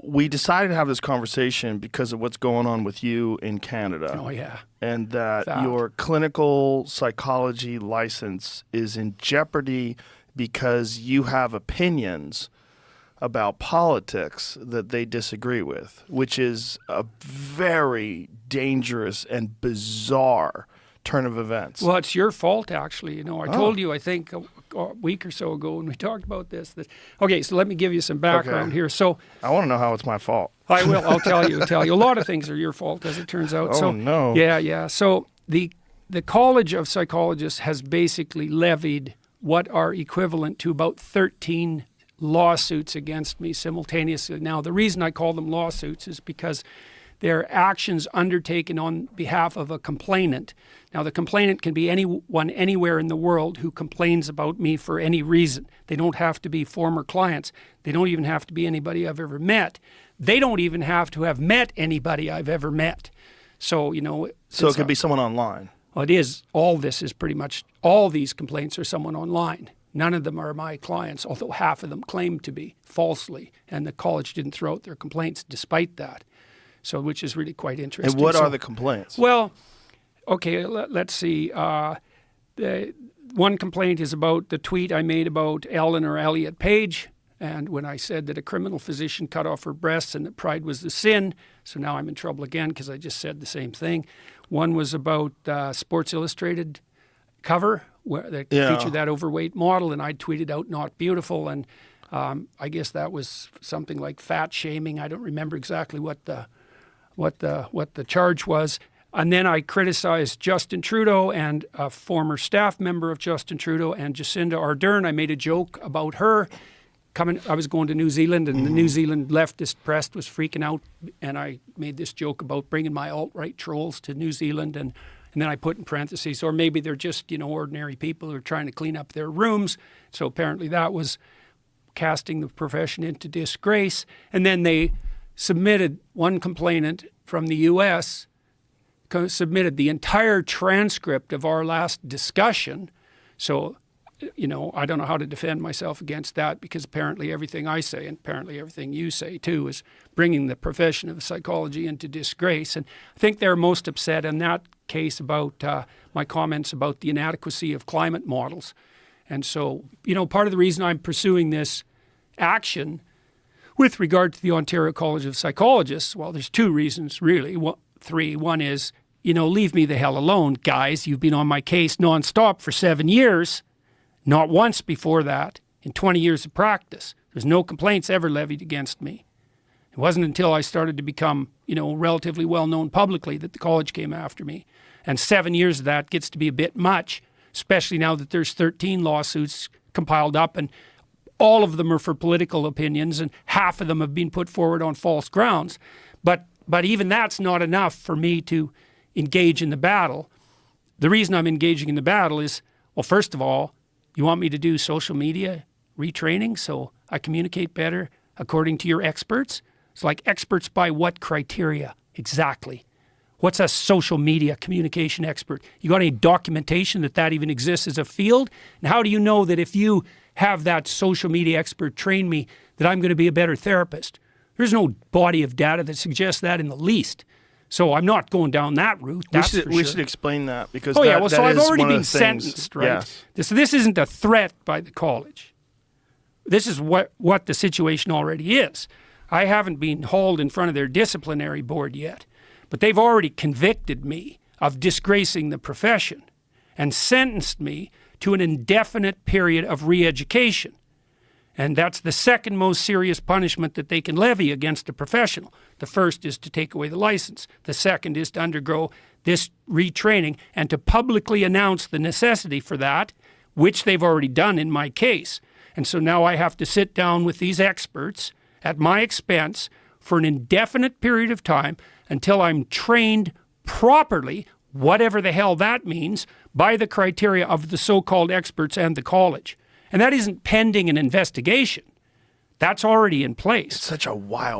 we decided to have this conversation because of what's going on with you in Canada. Oh, yeah. And that your clinical psychology license is in jeopardy because you have opinions about politics that they disagree with, which is a very dangerous and bizarre turn of events. Well, it's your fault, actually. You know, I told you, I think, a week or so ago when we talked about this. Okay, so let me give you some background here. So I want to know how it's my fault. I will. I'll tell you. A lot of things are your fault, as it turns out. Oh, no. Yeah. So the College of Psychologists has basically levied what are equivalent to about 13 lawsuits against me simultaneously. Now, the reason I call them lawsuits is because they're actions undertaken on behalf of a complainant. Now, the complainant can be anyone anywhere in the world who complains about me for any reason. They don't have to be former clients. They don't even have to be anybody I've ever met. They don't even have to have met anybody I've ever met. So, you know... So it could be someone online. Well, it is. All this is pretty much... All these complaints are someone online. None of them are my clients, although half of them claim to be falsely. And the college didn't throw out their complaints despite that. So, which is really quite interesting. And what are the complaints? Well, okay, let's see. The one complaint is about the tweet I made about Ellen or Elliot Page, and when I said that a criminal physician cut off her breasts and that pride was the sin. So now I'm in trouble again because I just said the same thing. One was about Sports Illustrated cover where they featured that overweight model, and I tweeted out "not beautiful," and I guess that was something like fat shaming. I don't remember exactly what the charge was. And then I criticized Justin Trudeau and a former staff member of Justin Trudeau and Jacinda Ardern. I made a joke about her. I was going to New Zealand, and the New Zealand leftist press was freaking out, and I made this joke about bringing my alt-right trolls to New Zealand, and then I put in parentheses, or maybe they're just, ordinary people who are trying to clean up their rooms. So apparently that was casting the profession into disgrace. And then they submitted, one complainant from the U.S. submitted the entire transcript of our last discussion. So, I don't know how to defend myself against that, because apparently everything I say, and apparently everything you say too, is bringing the profession of psychology into disgrace. And I think they're most upset in that case about my comments about the inadequacy of climate models. And so, part of the reason I'm pursuing this action with regard to the Ontario College of Psychologists, well, there's two reasons, really. Three. One is, leave me the hell alone, guys. You've been on my case nonstop for 7 years. Not once before that, in 20 years of practice. There's no complaints ever levied against me. It wasn't until I started to become, relatively well-known publicly that the college came after me. And 7 years of that gets to be a bit much, especially now that there's 13 lawsuits compiled up, and all of them are for political opinions, and half of them have been put forward on false grounds. But even that's not enough for me to engage in the battle. The reason I'm engaging in the battle is, well, first of all, you want me to do social media retraining so I communicate better according to your experts? It's like, experts by what criteria exactly? What's a social media communication expert? You got any documentation that even exists as a field? And how do you know that if you have that social media expert train me, that I'm going to be a better therapist? There's no body of data that suggests that in the least. So I'm not going down that route. We should explain that, because so I've already been sentenced, right? Yes. So this isn't a threat by the college. This is what the situation already is. I haven't been hauled in front of their disciplinary board yet, but they've already convicted me of disgracing the profession and sentenced me to an indefinite period of re-education. And that's the second most serious punishment that they can levy against a professional. The first is to take away the license. The second is to undergo this retraining and to publicly announce the necessity for that, which they've already done in my case. And so now I have to sit down with these experts at my expense for an indefinite period of time until I'm trained properly, whatever the hell that means, by the criteria of the so-called experts and the college. And that isn't pending an investigation. That's already in place. It's such a wild